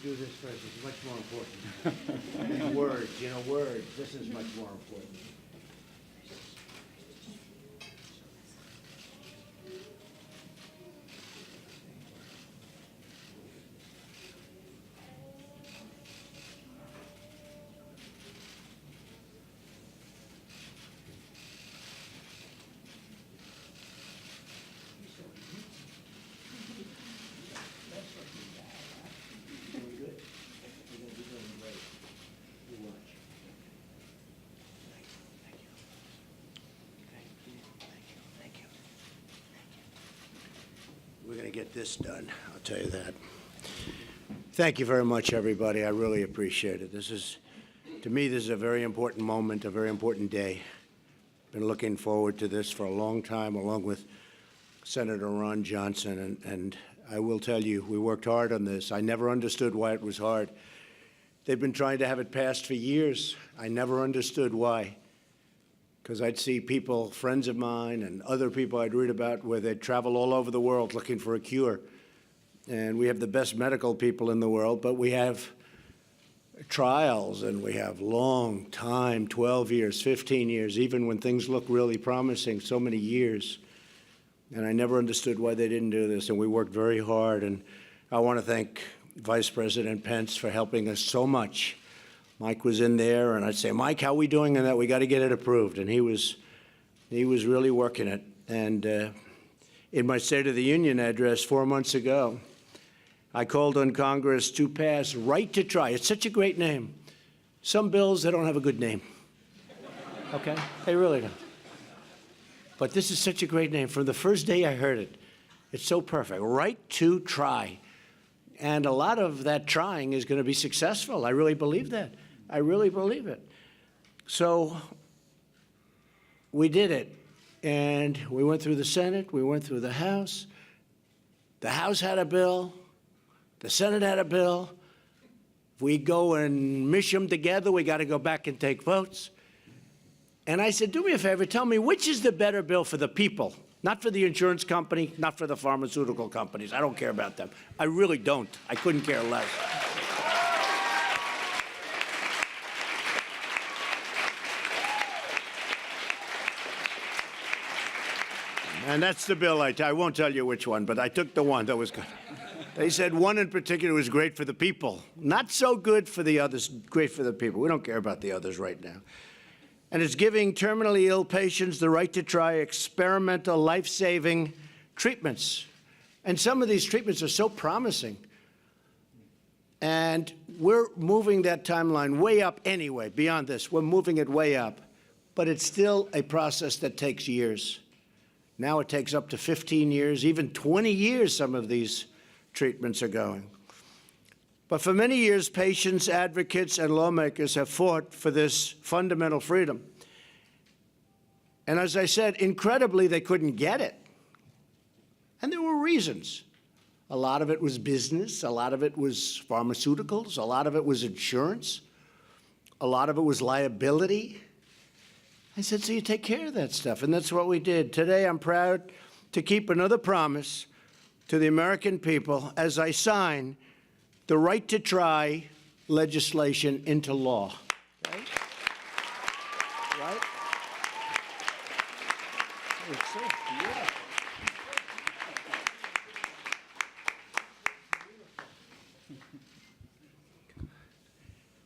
do this first. It's much more important. And words, you know, words. This is much more important. We're going to get this done, I'll tell you that. Thank you very much, everybody. I really appreciate it. This is, to me, this is a very important moment, a very important day. Been looking forward to this for a long time, along with Senator Ron Johnson, and I will tell you, we worked hard on this. I never understood why it was hard. They've been trying to have it passed for years. I never understood why. Because I'd see people, friends of mine and other people I'd read about, where they'd travel all over the world looking for a cure. And we have the best medical people in the world, but we have trials and we have long time, 12 years, 15 years, even when things look really promising, so many years. And I never understood why they didn't do this, and we worked very hard. And I want to thank Vice President Pence for helping us so much. Mike was in there, and I'd say, Mike, how are we doing on that? We got to get it approved. And he was really working it. And in my State of the Union address 4 months ago, I called on Congress to pass Right to Try. It's such a great name. Some bills, they don't have a good name. Okay? They really don't. But this is such a great name. From the first day I heard it, it's so perfect. Right to Try. And a lot of that trying is going to be successful. I really believe that. I really believe it. So we did it. And we went through the Senate. We went through the House. The House had a bill. The Senate had a bill. If we go and mish them together, we got to go back and take votes. And I said, do me a favor, tell me which is the better bill for the people, not for the insurance company, not for the pharmaceutical companies. I don't care about them. I really don't. I couldn't care less. And that's the bill I won't tell you which one, but I took the one that was good. They said one in particular was great for the people. Not so good for the others, great for the people. We don't care about the others right now. And it's giving terminally ill patients the right to try experimental life-saving treatments. And some of these treatments are so promising. And we're moving that timeline way up anyway, beyond this. We're moving it way up. But it's still a process that takes years. Now it takes up to 15 years, even 20 years some of these treatments are going. But for many years, patients, advocates, and lawmakers have fought for this fundamental freedom. And as I said, incredibly, they couldn't get it. And there were reasons. A lot of it was business. A lot of it was pharmaceuticals. A lot of it was insurance. A lot of it was liability. I said, so you take care of that stuff. And that's what we did. Today, I'm proud to keep another promise to the American people as I sign the Right to Try legislation into law. Right? Right? It's so beautiful.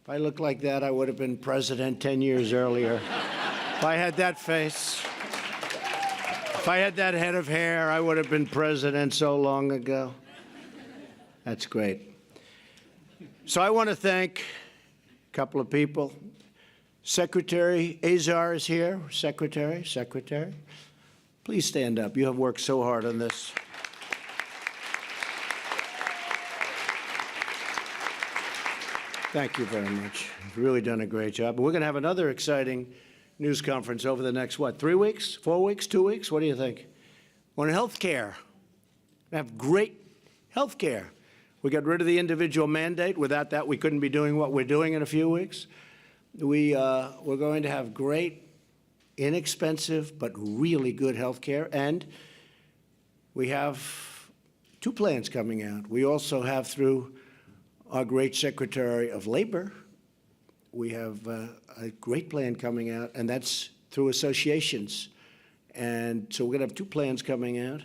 If I looked like that, I would have been president 10 years earlier. If I had that face, if I had that head of hair, I would have been president so long ago. That's great. So I want to thank a couple of people. Secretary Azar is here. Secretary. Please stand up. You have worked so hard on this. Thank you very much. You've really done a great job. We're going to have another exciting news conference over the next, 3 weeks, 4 weeks, 2 weeks? What do you think? On health care. We have great health care. We got rid of the individual mandate. Without that, we couldn't be doing what we're doing in a few weeks. We're going to have great, inexpensive, but really good health care. And we have 2 plans coming out. We also have, through our great Secretary of Labor. We have a great plan coming out, and that's through associations. And so we're going to have 2 plans coming out.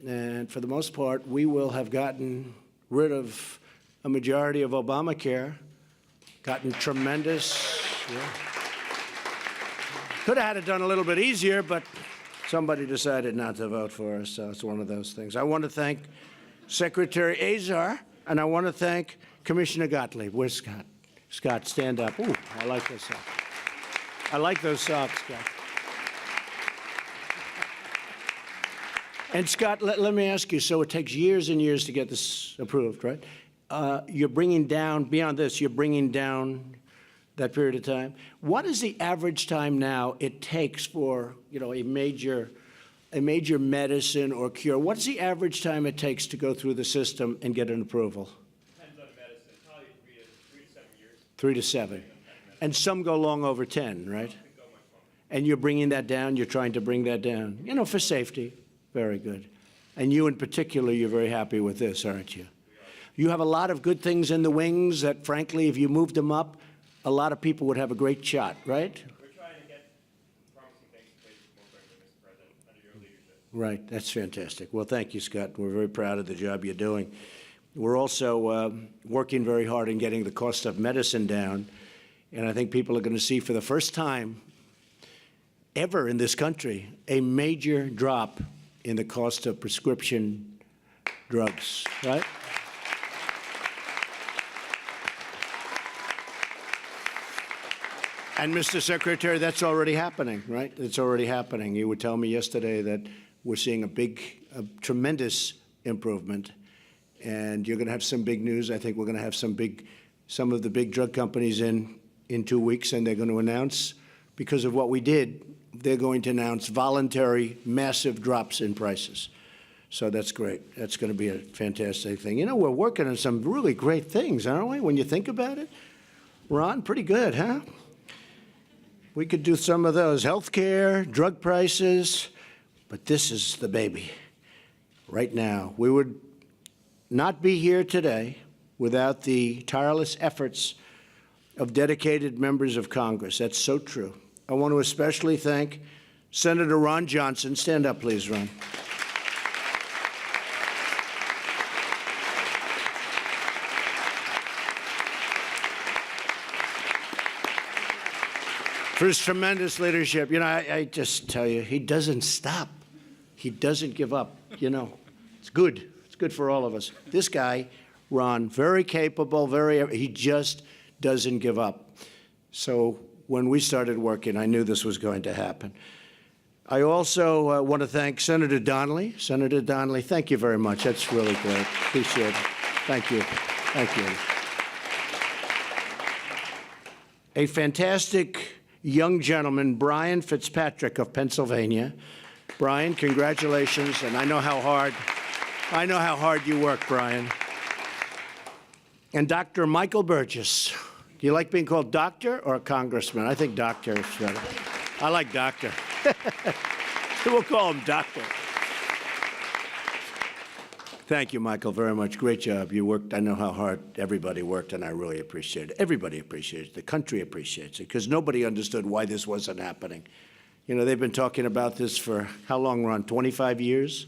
And for the most part, we will have gotten rid of a majority of Obamacare, gotten tremendous. Yeah. Could have had it done a little bit easier, but somebody decided not to vote for us, so it's one of those things. I want to thank Secretary Azar, and I want to thank Commissioner Gottlieb. Where's Scott? Scott, stand up. Ooh, I like those socks. I like those socks, Scott. And Scott, let me ask you, so it takes years and years to get this approved, right? You're bringing down, beyond this, you're bringing down that period of time. What is the average time now it takes for, a major medicine or cure? What's the average time it takes to go through the system and get an approval? Depends on the medicine. Probably 3 to 7 years. 3 to 7. And some go long over 10, right? And you're bringing that down, you're trying to bring that down, for safety. Very good. And you in particular, you're very happy with this, aren't you? You have a lot of good things in the wings that, frankly, if you moved them up, a lot of people would have a great shot, right? We're trying to get promising things in place more quickly, Mr. President, under your leadership. Right. That's fantastic. Well, thank you, Scott. We're very proud of the job you're doing. We're also working very hard in getting the cost of medicine down. And I think people are going to see for the first time ever in this country a major drop in the cost of prescription drugs, right? And, Mr. Secretary, that's already happening, right? It's already happening. You would tell me yesterday that we're seeing a tremendous improvement, and you're going to have some big news. I think we're going to have some of the big drug companies in 2 weeks, and they're going to announce, because of what we did, they're going to announce voluntary, massive drops in prices. So that's great. That's going to be a fantastic thing. We're working on some really great things, aren't we, when you think about it? Ron, pretty good, huh? We could do some of those. Healthcare, drug prices, but this is the baby right now. We would not be here today without the tireless efforts of dedicated members of Congress. That's so true. I want to especially thank Senator Ron Johnson. Stand up, please, Ron. For his tremendous leadership. I just tell you, he doesn't stop. He doesn't give up. It's good. It's good for all of us. This guy, Ron, very capable, he just doesn't give up. So when we started working, I knew this was going to happen. I also want to thank Senator Donnelly. Senator Donnelly, thank you very much. That's really great. Appreciate it. Thank you. Thank you. A fantastic young gentleman, Brian Fitzpatrick of Pennsylvania. Brian, congratulations, and I know how hard you work, Brian. And Dr. Michael Burgess. Do you like being called doctor or congressman? I think doctor is better. I like doctor. We'll call him doctor. Thank you, Michael, very much. Great job. You worked. I know how hard everybody worked, and I really appreciate it. Everybody appreciates it. The country appreciates it, because nobody understood why this wasn't happening. They've been talking about this for how long, Ron? 25 years?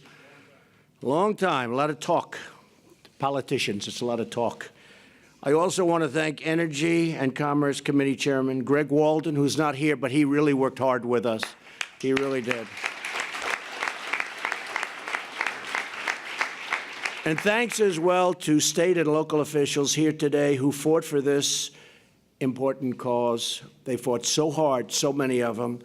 A long time. A lot of talk. Politicians, it's a lot of talk. I also want to thank Energy and Commerce Committee Chairman Greg Walden, who's not here, but he really worked hard with us. He really did. And thanks as well to state and local officials here today who fought for this important cause. They fought so hard, so many of them.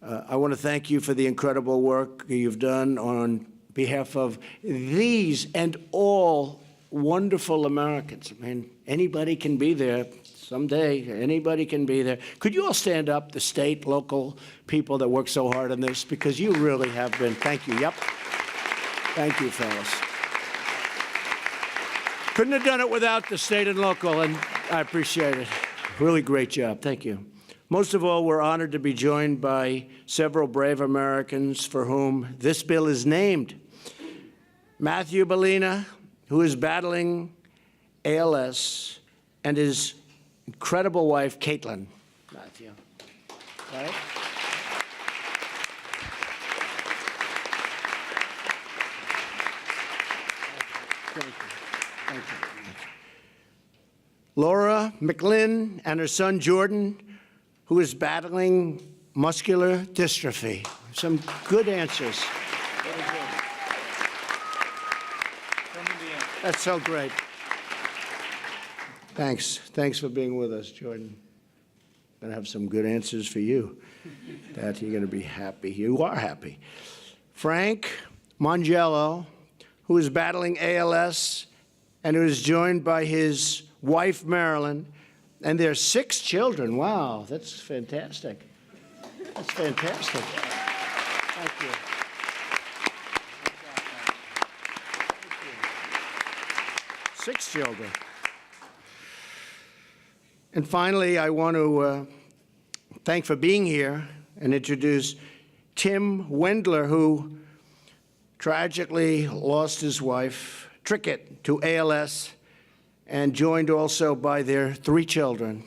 I want to thank you for the incredible work you've done on behalf of these and all wonderful Americans. I mean, anybody can be there someday. Anybody can be there. Could you all stand up, the state, local people that work so hard on this? Because you really have been. Thank you. Yep. Thank you, fellas. Couldn't have done it without the state and local, and I appreciate it. Really great job. Thank you. Most of all, we're honored to be joined by several brave Americans for whom this bill is named. Matthew Bellina, who is battling ALS, and his incredible wife, Caitlin. Matthew. Right? Thank you. Thank you. Laura McLinn and her son, Jordan, who is battling muscular dystrophy. Some good answers. That's so great. Thanks. Thanks for being with us, Jordan. I'm going to have some good answers for you. That you're going to be happy. You are happy. Frank Mongello, who is battling ALS and who is joined by his wife, Marilyn, and their 6 children. Wow, that's fantastic. That's fantastic. Thank you. 6 children. And finally, I want to thank for being here and introduce Tim Wendler, who tragically lost his wife, Trickett, to ALS, and joined also by their 3 children.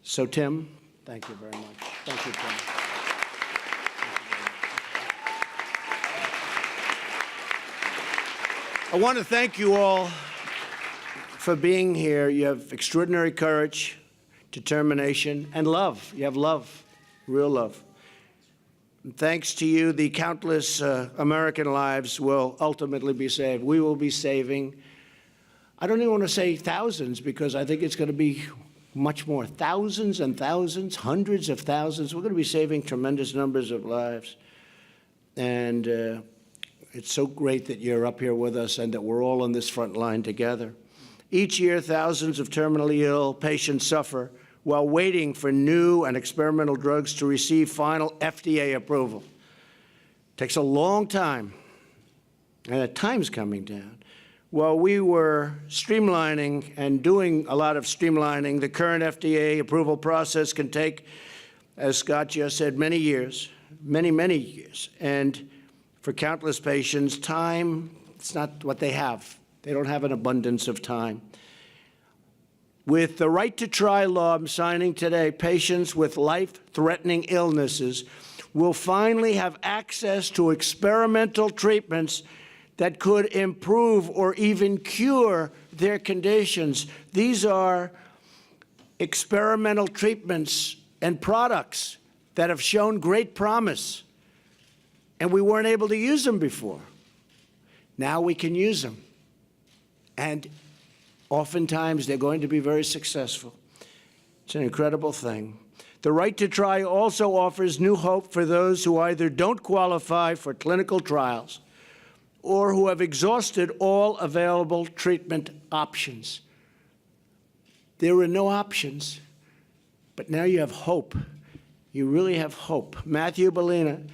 So, Tim, thank you very much. Thank you, Tim. I want to thank you all for being here. You have extraordinary courage, determination, and love. You have love, real love. And thanks to you, the countless American lives will ultimately be saved. We will be saving, I don't even want to say thousands, because I think it's going to be much more. Thousands and thousands, hundreds of thousands. We're going to be saving tremendous numbers of lives. And it's so great that you're up here with us and that we're all on this front line together. Each year, thousands of terminally ill patients suffer while waiting for new and experimental drugs to receive final FDA approval. It takes a long time, and the time's coming down. While we were streamlining and doing a lot of streamlining, the current FDA approval process can take, as Scott just said, many years, many, many years. And for countless patients, time, it's not what they have. They don't have an abundance of time. With the right to try law I'm signing today, patients with life-threatening illnesses will finally have access to experimental treatments that could improve or even cure their conditions. These are experimental treatments and products that have shown great promise, and we weren't able to use them before. Now we can use them. And oftentimes, they're going to be very successful. It's an incredible thing. The right to try also offers new hope for those who either don't qualify for clinical trials or who have exhausted all available treatment options. There were no options, but now you have hope. You really have hope. Matthew Bellina,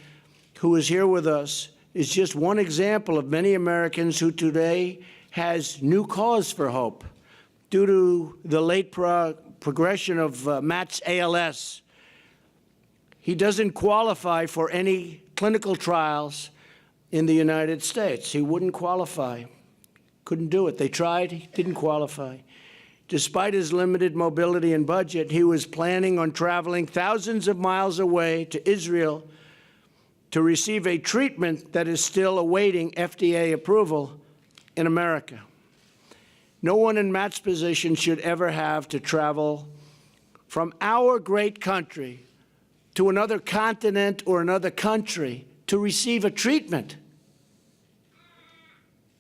who is here with us, is just one example of many Americans who today has new cause for hope due to the late progression of Matt's ALS. He doesn't qualify for any clinical trials in the United States. He wouldn't qualify. Couldn't do it. They tried. He didn't qualify. Despite his limited mobility and budget, he was planning on traveling thousands of miles away to Israel to receive a treatment that is still awaiting FDA approval in America. No one in Matt's position should ever have to travel from our great country to another continent or another country to receive a treatment.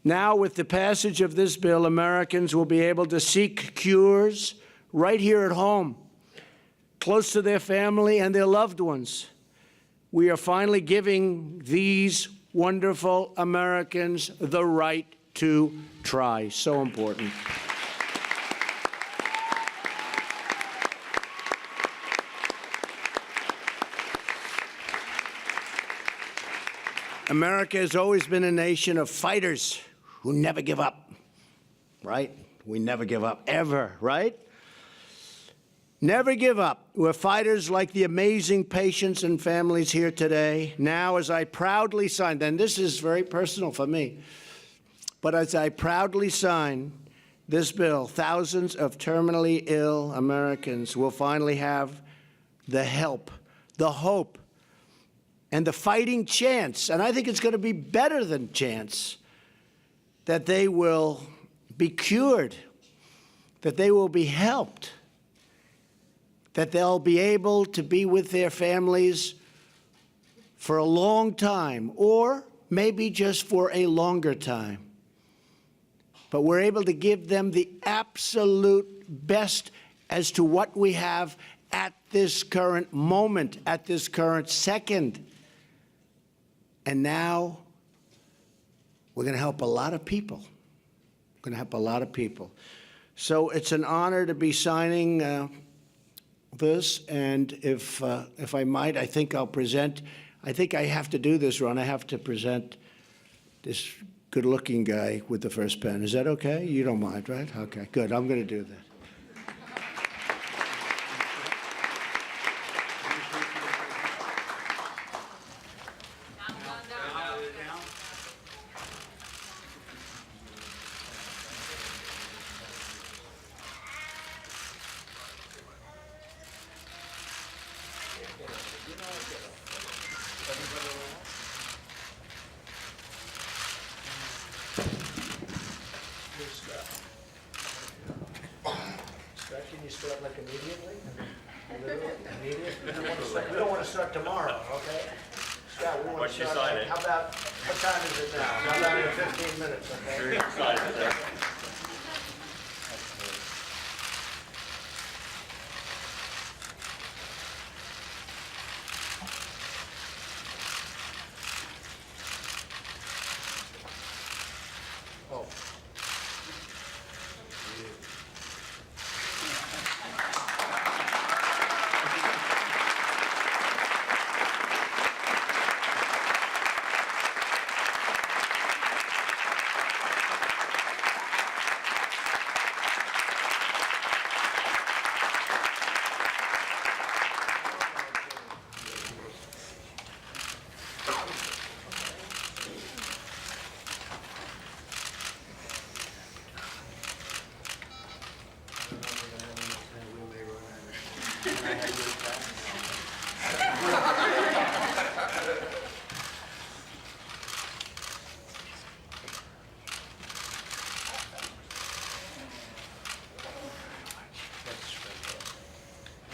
Now, with the passage of this bill, Americans will be able to seek cures right here at home, close to their family and their loved ones. We are finally giving these wonderful Americans the right to try. So important. America has always been a nation of fighters who never give up, right? We never give up, ever, right? Never give up. We're fighters like the amazing patients and families here today. Now, as I proudly sign, and this is very personal for me, but as I proudly sign this bill, thousands of terminally ill Americans will finally have the help, the hope, and the fighting chance, and I think it's going to be better than chance, that they will be cured, that they will be helped, that they'll be able to be with their families for a long time, or maybe just for a longer time. But we're able to give them the absolute best as to what we have at this current moment, at this current second. And now we're going to help a lot of people. We're going to help a lot of people. So it's an honor to be signing this. And if I might, I think I'll present. I think I have to do this, Ron. I have to present this good-looking guy with the first pen. Is that okay? You don't mind, right? Okay, good. I'm going to do that. Can you start like immediately? Literally, immediately? We don't want to start tomorrow, okay? Scott, we want to start. How about, what time is it now? How about in 15 minutes, okay? Very excited, sir. Oh.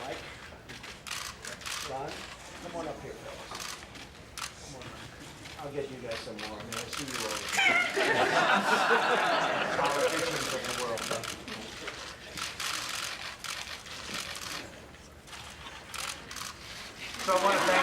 Mike? Ron? Come on up here, fellas. Come on up. I'll get you guys some more. I mean, I see you all the time. Politicians of the world. Huh? So I want to thank